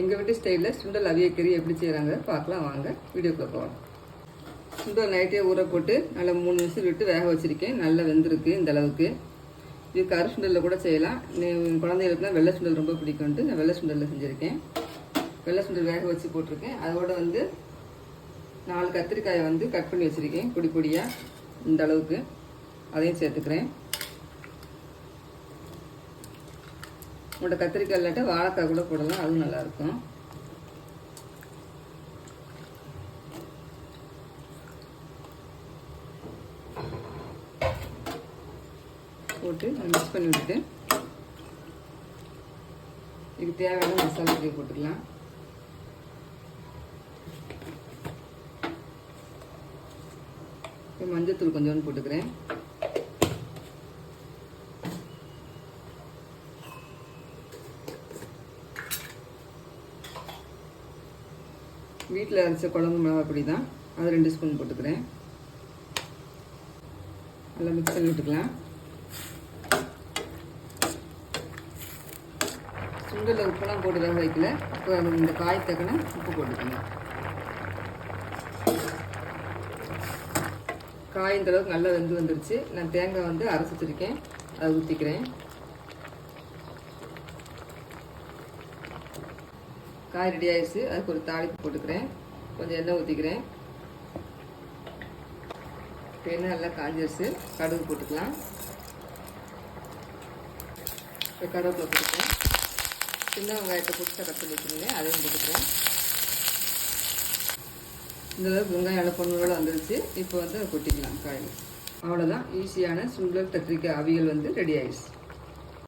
எங்கள் வீட்டு ஸ்டைலில் சுண்டல் அவியக்கறி எப்படி செய்கிறாங்க பார்க்கலாம் வாங்க வீடியோக்குள்ளே போகலாம். சுண்டல் நைட்டே ஊற போட்டு நல்லா 3 நிமிஷம் விட்டு வேக வச்சுருக்கேன். நல்லா வெந்திருக்கு இந்த அளவுக்கு. இது கரு சுண்டலில் கூட செய்யலாம். குழந்தைகளுக்குலாம் வெள்ளை சுண்டல் ரொம்ப பிடிக்கும்ட்டு நான் வெள்ளை சுண்டலில் செஞ்சுருக்கேன். வெள்ளை சுண்டல் வேக வச்சு போட்டிருக்கேன். அதோட 4 கத்திரிக்காயை கட் பண்ணி வச்சுருக்கேன் பொடி பொடியாக இந்த அளவுக்கு. அதையும் சேர்த்துக்கிறேன். உங்களோட கத்திரிக்காய் இல்லாட்ட வாழைக்காய் கூட போடலாம், அதுவும் நல்லாயிருக்கும். போட்டு மிக்ஸ் பண்ணி விட்டுட்டு இதுக்கு தேவையான மசாலா போட்டுக்கலாம். மஞ்சத்தூள் கொஞ்சோண்டு போட்டுக்கிறேன். வீட்டில் அரைச்ச குழம்பு மிளகா பொடி தான், அது 2 ஸ்பூன் போட்டுக்கிறேன். நல்லா மிக்ஸ் பண்ணி விட்டுக்கலாம். சுண்டலில் உப்புலாம் போட்டு வேக வைக்கல. இப்போ இந்த காய் தக்கன உப்பு போட்டுக்கணும். காய் இந்த அளவுக்கு நல்லா வெந்து வந்துருச்சு. நான் தேங்காய் அரைச்சி வச்சுருக்கேன், அதை ஊற்றிக்கிறேன். காய் ரெடி ஆயிடுச்சு. அதுக்கு ஒரு தாளிப்பு போட்டுக்கிறேன். கொஞ்சம் எண்ணெய் ஊற்றிக்கிறேன். எண்ணெய் நல்லா காஞ்சிருச்சு. கடுகு போட்டுக்கலாம். இப்போ கருவேப்பிலை போட்டுக்கிறேன். சின்ன வெங்காயத்தை புதுசாக கட் பண்ணி வச்சுருந்தேன், அதையும் போட்டுக்கிறேன். இந்தளவுக்கு வெங்காயம் நல்லா பொண்ணோட வந்துருச்சு. இப்போ அதை கொட்டிக்கலாம் காய். அவ்வளோதான், ஈஸியான சுண்டல் கத்திரிக்காய் அவியல் ரெடி ஆயிடுச்சு.